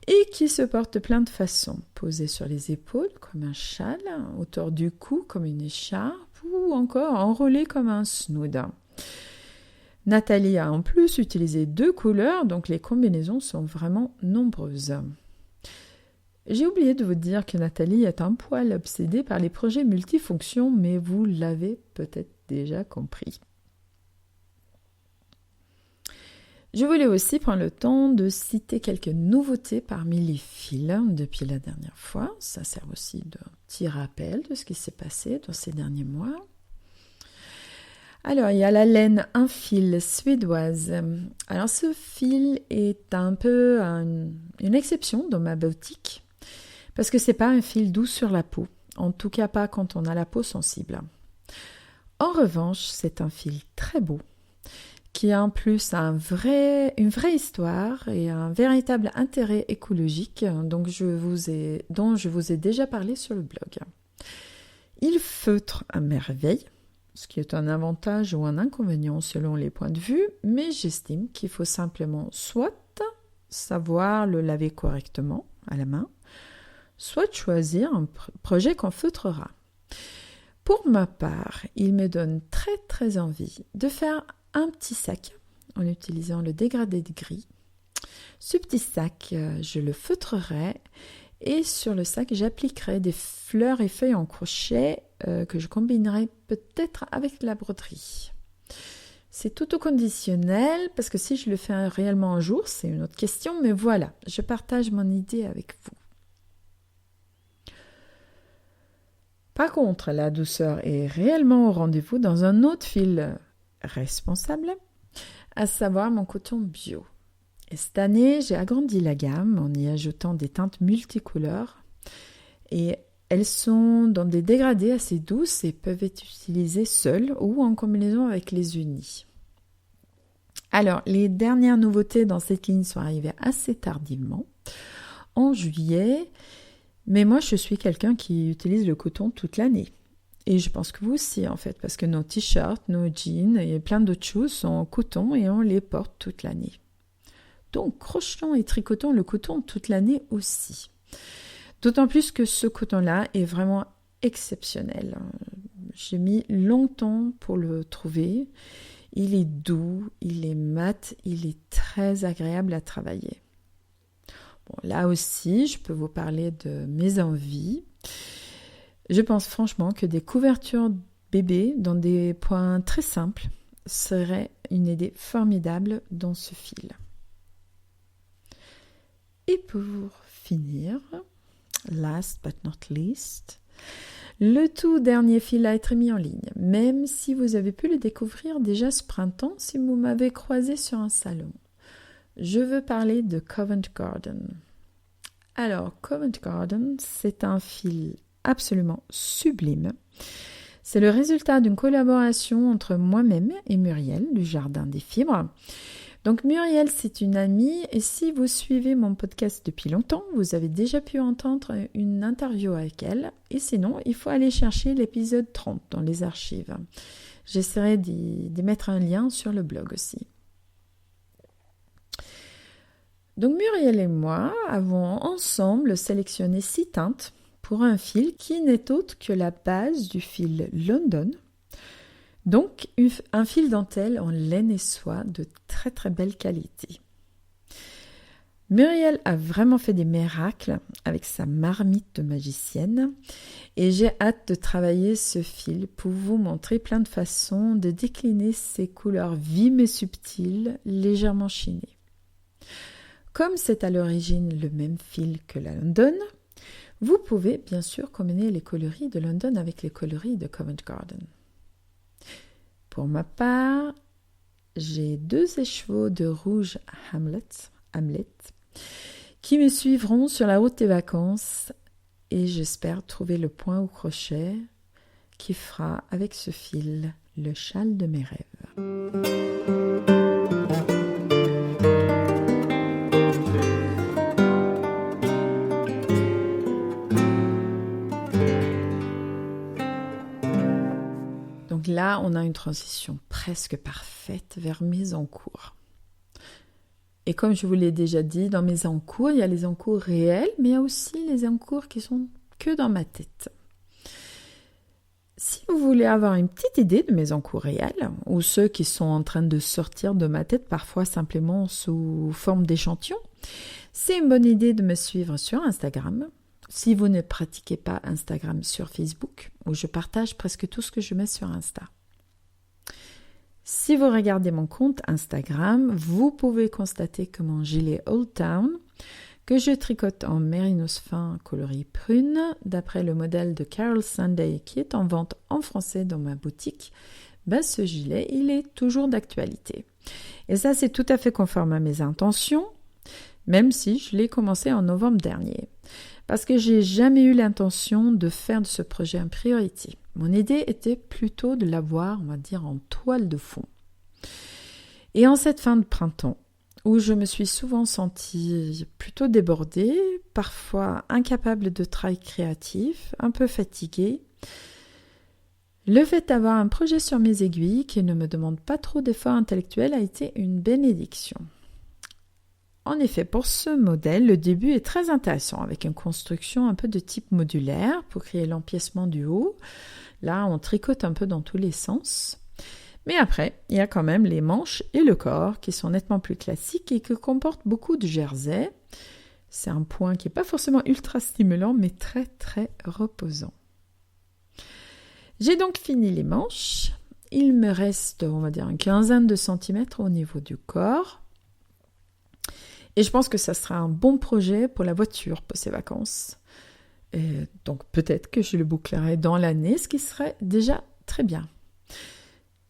et qui se porte plein de façons. Posé sur les épaules comme un châle, autour du cou comme une écharpe ou encore enroulé comme un snood. Nathalie a en plus utilisé 2 couleurs, donc les combinaisons sont vraiment nombreuses. J'ai oublié de vous dire que Nathalie est un poil obsédée par les projets multifonctions, mais vous l'avez peut-être déjà compris. Je voulais aussi prendre le temps de citer quelques nouveautés parmi les fils depuis la dernière fois. Ça sert aussi de petit rappel de ce qui s'est passé dans ces derniers mois. Alors, il y a la laine un fil suédoise. Alors, ce fil est un peu une exception dans ma boutique parce que c'est pas un fil doux sur la peau. En tout cas, pas quand on a la peau sensible. En revanche, c'est un fil très beau qui a en plus une vraie histoire et un véritable intérêt écologique dont je vous ai déjà parlé sur le blog. Il feutre à merveille, ce qui est un avantage ou un inconvénient selon les points de vue, mais j'estime qu'il faut simplement soit savoir le laver correctement à la main, soit choisir un projet qu'on feutrera. Pour ma part, il me donne très très envie de faire un petit sac en utilisant le dégradé de gris. Ce petit sac, je le feutrerai et sur le sac, j'appliquerai des fleurs et feuilles en crochet que je combinerai peut-être avec la broderie. C'est tout au conditionnel parce que si je le fais réellement un jour, c'est une autre question, mais voilà, je partage mon idée avec vous. Par contre, la douceur est réellement au rendez-vous dans un autre fil responsable, à savoir mon coton bio. Et cette année, j'ai agrandi la gamme en y ajoutant des teintes multicolores et elles sont dans des dégradés assez douces et peuvent être utilisées seules ou en combinaison avec les unis. Alors, les dernières nouveautés dans cette ligne sont arrivées assez tardivement, en juillet, mais moi je suis quelqu'un qui utilise le coton toute l'année. Et je pense que vous aussi en fait, parce que nos t-shirts, nos jeans et plein d'autres choses sont en coton et on les porte toute l'année. Donc crochetons et tricotons le coton toute l'année aussi. D'autant plus que ce coton-là est vraiment exceptionnel. J'ai mis longtemps pour le trouver. Il est doux, il est mat, il est très agréable à travailler. Bon, là aussi, je peux vous parler de mes envies. Je pense franchement que des couvertures bébés dans des points très simples serait une idée formidable dans ce fil. Et pour finir, last but not least, le tout dernier fil à être mis en ligne, même si vous avez pu le découvrir déjà ce printemps si vous m'avez croisé sur un salon. Je veux parler de Covent Garden. Alors, Covent Garden, c'est un fil absolument sublime. C'est le résultat d'une collaboration entre moi-même et Muriel du Jardin des Fibres. Donc Muriel, c'est une amie et si vous suivez mon podcast depuis longtemps, vous avez déjà pu entendre une interview avec elle. Et sinon, il faut aller chercher l'épisode 30 dans les archives. J'essaierai d'y mettre un lien sur le blog aussi. Donc Muriel et moi avons ensemble sélectionné 6 teintes pour un fil qui n'est autre que la base du fil London. Donc un fil dentelle en laine et soie de très très belle qualité. Muriel a vraiment fait des miracles avec sa marmite de magicienne et j'ai hâte de travailler ce fil pour vous montrer plein de façons de décliner ses couleurs vives mais subtiles, légèrement chinées. Comme c'est à l'origine le même fil que la London, vous pouvez bien sûr combiner les coloris de London avec les coloris de Covent Garden. Pour ma part, j'ai 2 écheveaux de rouge Hamlet qui me suivront sur la route des vacances et j'espère trouver le point au crochet qui fera avec ce fil le châle de mes rêves. Donc là, on a une transition presque parfaite vers mes encours. Et comme je vous l'ai déjà dit, dans mes encours, il y a les encours réels, mais il y a aussi les encours qui sont que dans ma tête. Si vous voulez avoir une petite idée de mes encours réels, ou ceux qui sont en train de sortir de ma tête parfois simplement sous forme d'échantillons, c'est une bonne idée de me suivre sur Instagram. Si vous ne pratiquez pas Instagram, sur Facebook, où je partage presque tout ce que je mets sur Insta. Si vous regardez mon compte Instagram, vous pouvez constater que mon gilet Old Town, que je tricote en mérinos fin coloris prune, d'après le modèle de Carol Sunday qui est en vente en français dans ma boutique, ce gilet, il est toujours d'actualité. Et ça, c'est tout à fait conforme à mes intentions, même si je l'ai commencé en novembre dernier. Parce que j'ai jamais eu l'intention de faire de ce projet un priority. Mon idée était plutôt de l'avoir, on va dire, en toile de fond. Et en cette fin de printemps, où je me suis souvent sentie plutôt débordée, parfois incapable de travail créatif, un peu fatiguée, le fait d'avoir un projet sur mes aiguilles qui ne me demande pas trop d'efforts intellectuels a été une bénédiction. En effet, pour ce modèle, le début est très intéressant avec une construction un peu de type modulaire pour créer l'empiècement du haut. Là, on tricote un peu dans tous les sens. Mais après, il y a quand même les manches et le corps qui sont nettement plus classiques et qui comportent beaucoup de jersey. C'est un point qui n'est pas forcément ultra stimulant, mais très très reposant. J'ai donc fini les manches. Il me reste, on va dire, une quinzaine de centimètres au niveau du corps. Et je pense que ça sera un bon projet pour la voiture pour ces vacances. Et donc peut-être que je le bouclerai dans l'année, ce qui serait déjà très bien.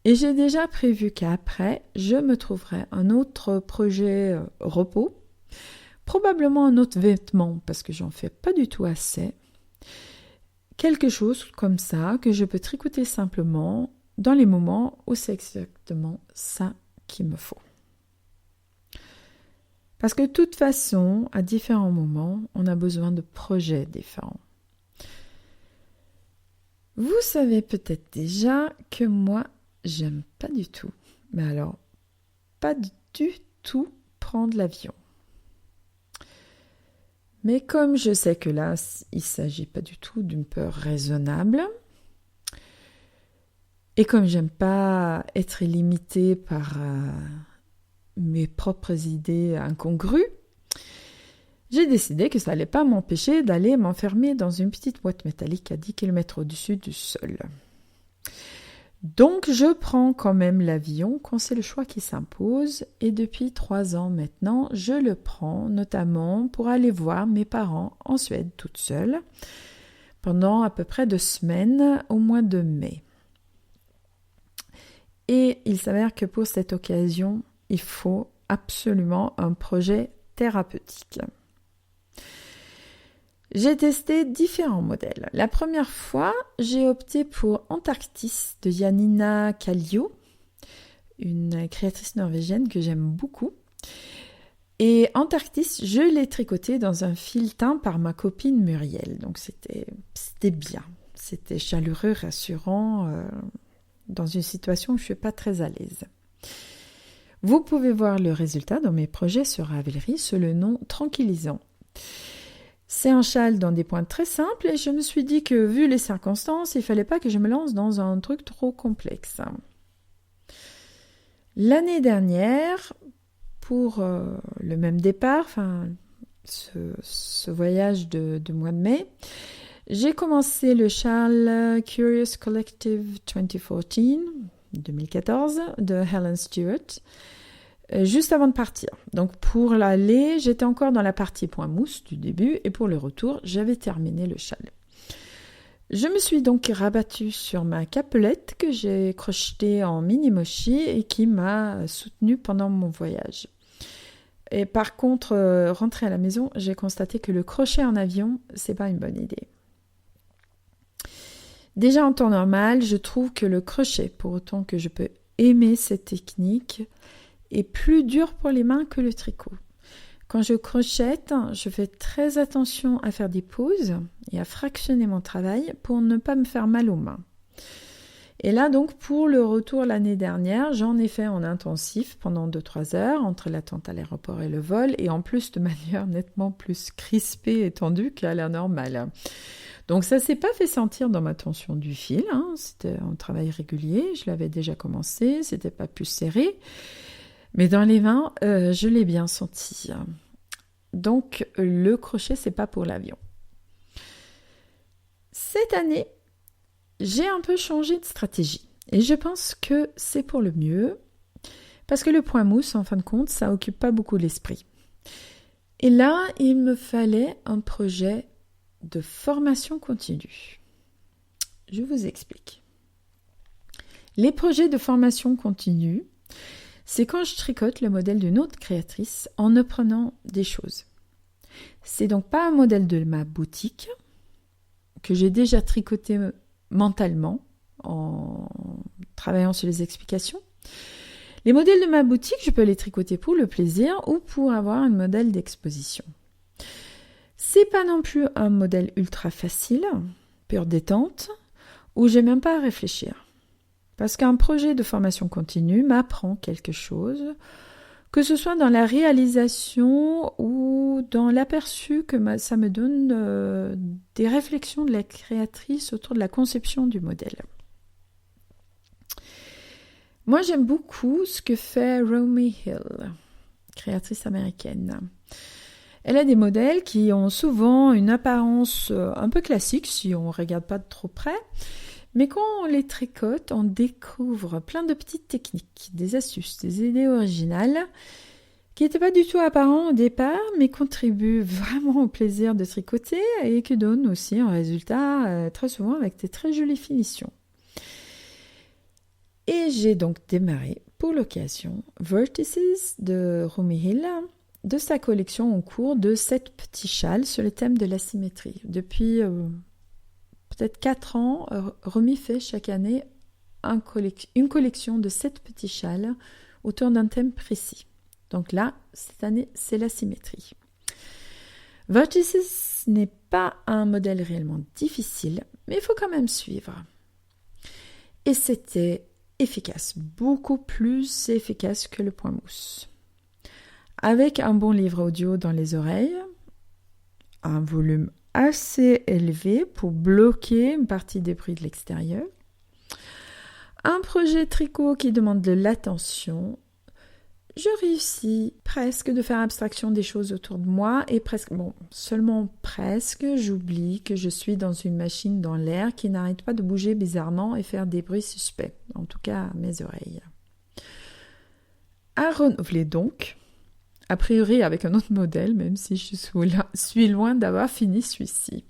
Et j'ai déjà prévu qu'après, je me trouverai un autre projet repos, probablement un autre vêtement, parce que j'en fais pas du tout assez. Quelque chose comme ça, que je peux tricoter simplement dans les moments où c'est exactement ça qu'il me faut. Parce que de toute façon, à différents moments, on a besoin de projets différents. Vous savez peut-être déjà que moi, j'aime pas du tout, mais alors, pas du tout prendre l'avion. Mais comme je sais que là, il ne s'agit pas du tout d'une peur raisonnable, et comme j'aime pas être limitée par mes propres idées incongrues, j'ai décidé que ça n'allait pas m'empêcher d'aller m'enfermer dans une petite boîte métallique à 10 km au-dessus du sol. Donc je prends quand même l'avion quand c'est le choix qui s'impose, et depuis 3 ans maintenant, je le prends notamment pour aller voir mes parents en Suède toute seule pendant à peu près 2 semaines au mois de mai. Et il s'avère que pour cette occasion, il faut absolument un projet thérapeutique. J'ai testé différents modèles. La première fois, j'ai opté pour Antarctis de Janina Kallio, une créatrice norvégienne que j'aime beaucoup. Et Antarctis, je l'ai tricoté dans un fil teint par ma copine Muriel. Donc c'était bien. C'était chaleureux, rassurant, dans une situation où je ne suis pas très à l'aise. Vous pouvez voir le résultat dans mes projets sur Ravelry sous le nom Tranquillisant. C'est un châle dans des pointes très simples et je me suis dit que vu les circonstances, il ne fallait pas que je me lance dans un truc trop complexe. L'année dernière, pour le même départ, ce voyage de mois de mai, j'ai commencé le châle Curious Collective 2014 de Helen Stewart, juste avant de partir. Donc pour l'aller, j'étais encore dans la partie point mousse du début et pour le retour, j'avais terminé le châle. Je me suis donc rabattue sur ma capelette que j'ai crochetée en mini mochi et qui m'a soutenue pendant mon voyage. Et par contre, rentrée à la maison, j'ai constaté que le crochet en avion, c'est pas une bonne idée. Déjà en temps normal, je trouve que le crochet, pour autant que je peux aimer cette technique, est plus dur pour les mains que le tricot. Quand je crochette, je fais très attention à faire des pauses et à fractionner mon travail pour ne pas me faire mal aux mains. Et là donc pour le retour l'année dernière, j'en ai fait en intensif pendant 2-3 heures entre l'attente à l'aéroport et le vol, et en plus de manière nettement plus crispée et tendue qu'à la normale. Donc ça s'est pas fait sentir dans ma tension du fil, hein. C'était un travail régulier, je l'avais déjà commencé, c'était pas plus serré, mais dans les mains, je l'ai bien senti. Donc le crochet, c'est pas pour l'avion. Cette année, j'ai un peu changé de stratégie et je pense que c'est pour le mieux parce que le point mousse, en fin de compte, ça occupe pas beaucoup l'esprit. Et là, il me fallait un projet de formation continue. Je vous explique. Les projets de formation continue, c'est quand je tricote le modèle d'une autre créatrice en apprenant des choses. C'est donc pas un modèle de ma boutique que j'ai déjà tricoté mentalement en travaillant sur les explications. Les modèles de ma boutique, je peux les tricoter pour le plaisir ou pour avoir un modèle d'exposition. C'est pas non plus un modèle ultra facile, pure détente, où j'ai même pas à réfléchir. Parce qu'un projet de formation continue m'apprend quelque chose, que ce soit dans la réalisation ou dans l'aperçu que ça me donne des réflexions de la créatrice autour de la conception du modèle. Moi, j'aime beaucoup ce que fait Romy Hill, créatrice américaine. Elle a des modèles qui ont souvent une apparence un peu classique si on ne regarde pas de trop près, mais quand on les tricote, on découvre plein de petites techniques, des astuces, des idées originales qui n'étaient pas du tout apparents au départ, mais contribuent vraiment au plaisir de tricoter et qui donnent aussi un résultat très souvent avec des très jolies finitions. Et j'ai donc démarré pour l'occasion Vertices de Romy Hill, de sa collection en cours de 7 petits châles sur le thème de la symétrie. Depuis peut-être 4 ans, Romy fait chaque année une collection de 7 petits châles autour d'un thème précis. Donc là, cette année, c'est la symétrie. Vertices n'est pas un modèle réellement difficile, mais il faut quand même suivre. Et c'était efficace, beaucoup plus efficace que le point mousse. Avec un bon livre audio dans les oreilles, un volume assez élevé pour bloquer une partie des bruits de l'extérieur, un projet tricot qui demande de l'attention, je réussis presque de faire abstraction des choses autour de moi et seulement presque, j'oublie que je suis dans une machine dans l'air qui n'arrête pas de bouger bizarrement et faire des bruits suspects, en tout cas à mes oreilles. À renouveler donc, a priori avec un autre modèle, même si je suis loin d'avoir fini celui-ci.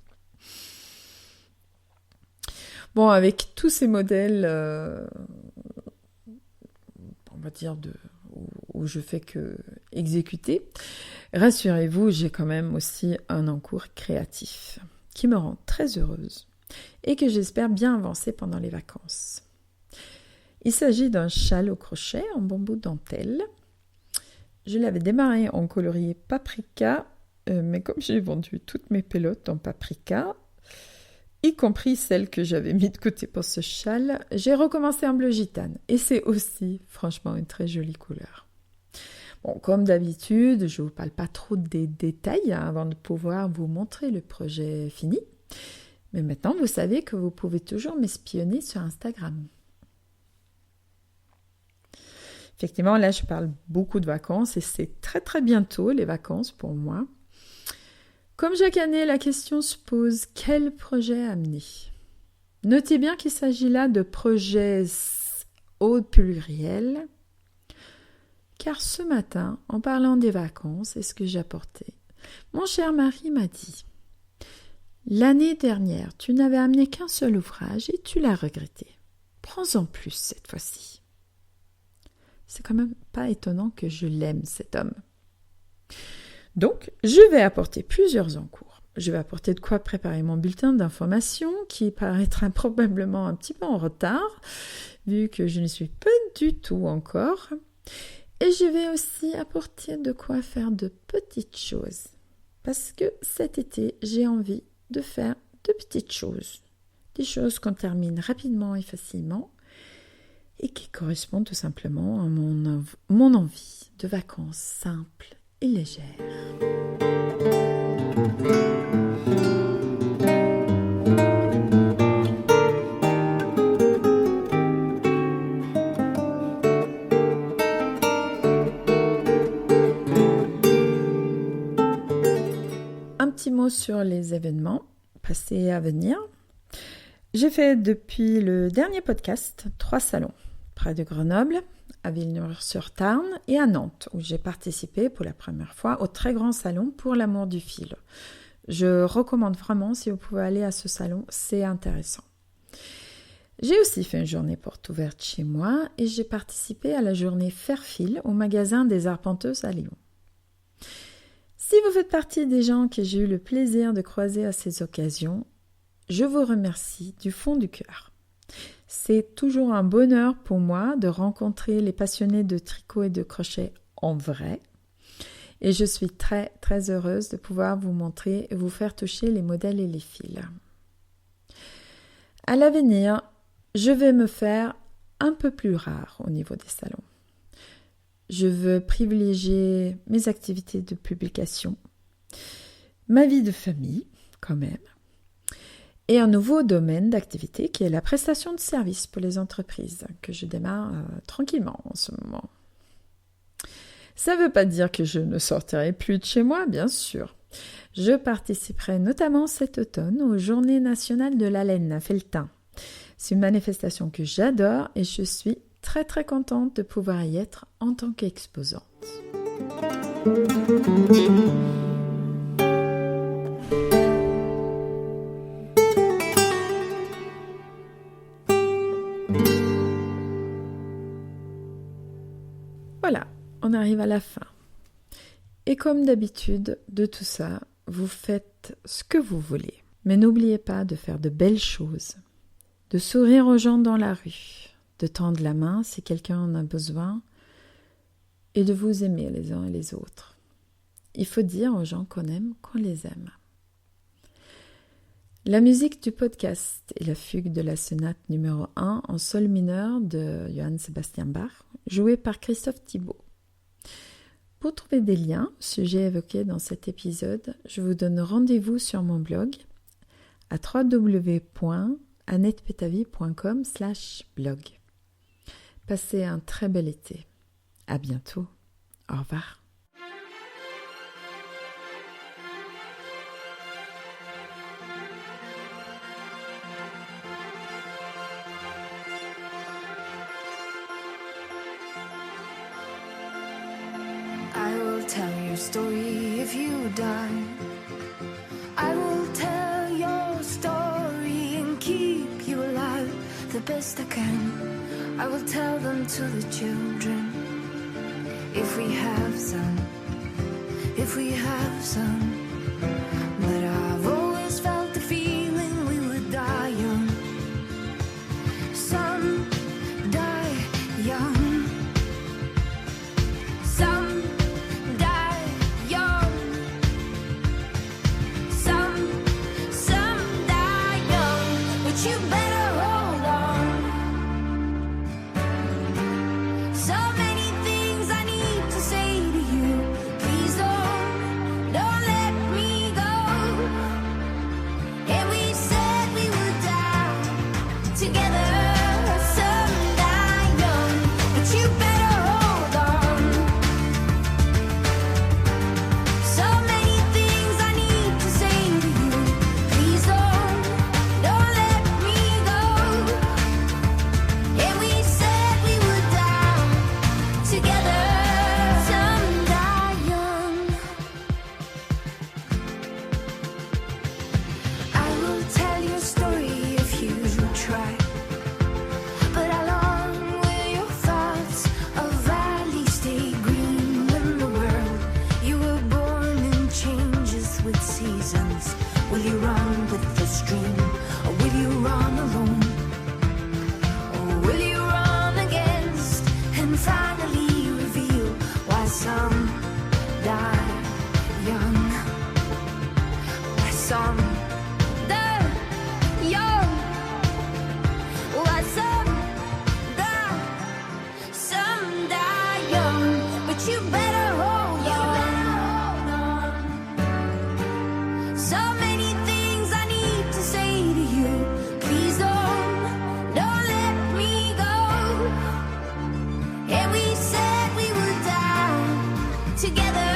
Bon, avec tous ces modèles, on va dire où je fais que exécuter, rassurez-vous, j'ai quand même aussi un encours créatif qui me rend très heureuse et que j'espère bien avancer pendant les vacances. Il s'agit d'un châle au crochet en bambou dentelle. Je l'avais démarré en colorier paprika, mais comme j'ai vendu toutes mes pelotes en paprika, y compris celles que j'avais mis de côté pour ce châle, j'ai recommencé en bleu gitane. Et c'est aussi, franchement, une très jolie couleur. Bon, comme d'habitude, je ne vous parle pas trop des détails avant de pouvoir vous montrer le projet fini. Mais maintenant, vous savez que vous pouvez toujours m'espionner sur Instagram. Effectivement, là, je parle beaucoup de vacances et c'est très très bientôt les vacances pour moi. Comme chaque année, la question se pose, quel projet amener ? Notez bien qu'il s'agit là de projets au pluriel, car ce matin, en parlant des vacances et ce que j'apportais, mon cher mari m'a dit « L'année dernière, tu n'avais amené qu'un seul ouvrage et tu l'as regretté. Prends-en plus cette fois-ci. » C'est quand même pas étonnant que je l'aime, cet homme. Donc, je vais apporter plusieurs encours. Je vais apporter de quoi préparer mon bulletin d'information qui paraîtra probablement un petit peu en retard, vu que je ne suis pas du tout encore. Et je vais aussi apporter de quoi faire de petites choses. Parce que cet été, j'ai envie de faire de petites choses. Des choses qu'on termine rapidement et facilement et qui correspondent tout simplement à mon envie de vacances simples et légères. petit mot sur les événements passés et à venir. J'ai fait depuis le dernier podcast 3 salons, près de Grenoble, à Villeneuve-sur-Tarn et à Nantes, où j'ai participé pour la première fois au très grand salon pour l'amour du fil. Je recommande vraiment si vous pouvez aller à ce salon, c'est intéressant. J'ai aussi fait une journée porte ouverte chez moi et j'ai participé à la journée Faire-Fil au magasin des Arpenteuses à Lyon. Si vous faites partie des gens que j'ai eu le plaisir de croiser à ces occasions, je vous remercie du fond du cœur. C'est toujours un bonheur pour moi de rencontrer les passionnés de tricot et de crochet en vrai. Et je suis très très heureuse de pouvoir vous montrer et vous faire toucher les modèles et les fils. À l'avenir, je vais me faire un peu plus rare au niveau des salons. Je veux privilégier mes activités de publication, ma vie de famille quand même, et un nouveau domaine d'activité qui est la prestation de services pour les entreprises, que je démarre tranquillement en ce moment. Ça ne veut pas dire que je ne sortirai plus de chez moi, bien sûr. Je participerai notamment cet automne aux Journées nationales de la laine à Felletin. C'est une manifestation que j'adore et je suis très très contente de pouvoir y être en tant qu'exposante. Voilà, on arrive à la fin. Et comme d'habitude, de tout ça, vous faites ce que vous voulez. Mais n'oubliez pas de faire de belles choses, de sourire aux gens dans la rue, de tendre la main si quelqu'un en a besoin et de vous aimer les uns et les autres. Il faut dire aux gens qu'on aime, qu'on les aime. La musique du podcast est la fugue de la sonate numéro 1 en sol mineur de Johann Sebastian Bach, jouée par Christophe Thibault. Pour trouver des liens au sujet évoqué dans cet épisode, je vous donne rendez-vous sur mon blog à www.annettepetavie.com/blog. Passez un très bel été. À bientôt. Au revoir. I will tell your story if you die. I will tell your story and keep you alive the best I can. I will tell them to the children, if we have some, if we have some. But I've always felt the feeling we would die young. Some die young. Some die young. Some die young. But you better hold on. So many things I need to say to you. Please don't let me go. And we said we would die together. Some die young, but you better hold on. So many things I need to say to you. Please don't let me go. And we said we would die together. Some die young. I will tell your story if you try. But how long will your thoughts of valley stay green when the world you were born in changes with seasons? Will you run with the stream, or will you run alone? Or will you run against and finally reveal why some die young? Why some die young? Why some die young? But you better hold on. So many things I need to say to you. Please don't let me go. And we said we would die together.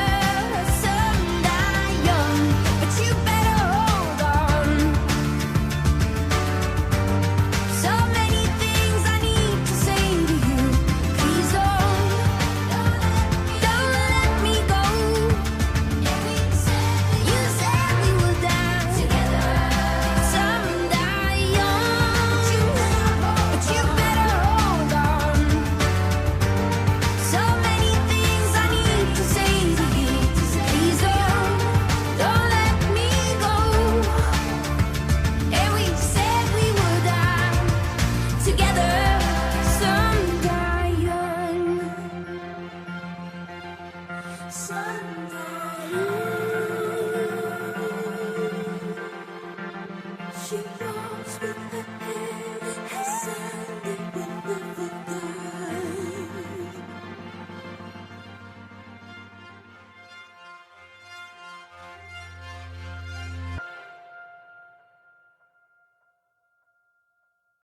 Some die young, but you She walks with her head